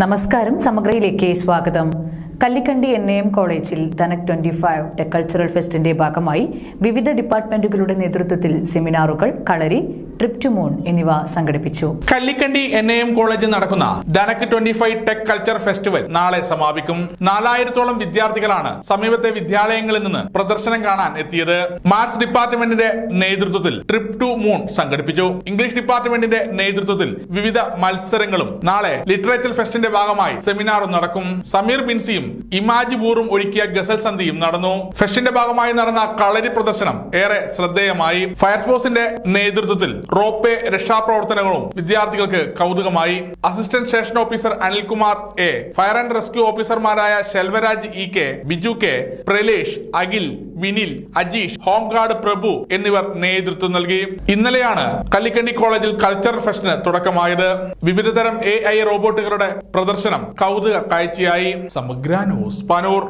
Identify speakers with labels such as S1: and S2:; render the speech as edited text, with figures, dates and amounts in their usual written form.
S1: നമസ്കാരം, സമഗ്രയിലേക്ക് സ്വാഗതം. കല്ലിക്കണ്ടി NAM കോളേജിൽ ധനക് 25 ടെക് കൾച്ചറൽ ഫെസ്റ്റിന്റെ ഭാഗമായി വിവിധ ഡിപ്പാർട്ട്മെന്റുകളുടെ നേതൃത്വത്തിൽ സെമിനാറുകൾ, കളരി, ട്രിപ്പ് ടു മൂൺ എന്നിവ സംഘടിപ്പിച്ചു.
S2: കല്ലിക്കണ്ടി NAM കോളേജിൽ നടക്കുന്ന ധനക് 25 ടെക് കൾച്ചർ ഫെസ്റ്റിവൽ നാളെ സമാപിക്കും. 4000-ഓളം വിദ്യാർത്ഥികളാണ് സമീപത്തെ വിദ്യാലയങ്ങളിൽ നിന്ന് പ്രദർശനം കാണാൻ എത്തിയത്. മാത്സ് ഡിപ്പാർട്ട്മെന്റിന്റെ നേതൃത്വത്തിൽ ട്രിപ്പ് ടു മൂൺ സംഘടിപ്പിച്ചു. ഇംഗ്ലീഷ് ഡിപ്പാർട്ട്മെന്റിന്റെ നേതൃത്വത്തിൽ വിവിധ മത്സരങ്ങളും നാളെ ലിറ്ററേച്ചർ ഫെസ്റ്റിന്റെ ഭാഗമായി സെമിനാറും നടക്കും. സമീർ ബിൻസിയും ഇമാജി ബൂറും ഒരുക്കിയ ഗസൽ സന്ധിയും നടന്നു. ഫെസ്റ്റിന്റെ ഭാഗമായി നടന്ന കളരി പ്രദർശനം ഏറെ ശ്രദ്ധേയമായി. ഫയർഫോഴ്സിന്റെ നേതൃത്വത്തിൽ റോപ്പേ രക്ഷാപ്രവർത്തനങ്ങളും വിദ്യാർത്ഥികൾക്ക് കൗതുകമായി. Assistant station officer Anilkumar A, fire and rescue ഓഫീസർമാരായ Selvaraj EK, Biju K, Pralesh, Akhil, Vinil, Ajeesh, home guard Prabhu എന്നിവർ നേതൃത്വം നൽകി. ഇന്നലെയാണ് കല്ലിക്കണ്ടി കോളേജിൽ കൾച്ചർ ഫെസ്റ്റിന് തുടക്കമായത്. വിവിധതരം AI റോബോട്ടുകളുടെ പ്രദർശനം കൗതുക കാഴ്ചയായി. സമഗ്ര ന്യൂസ്, പാനൂർ.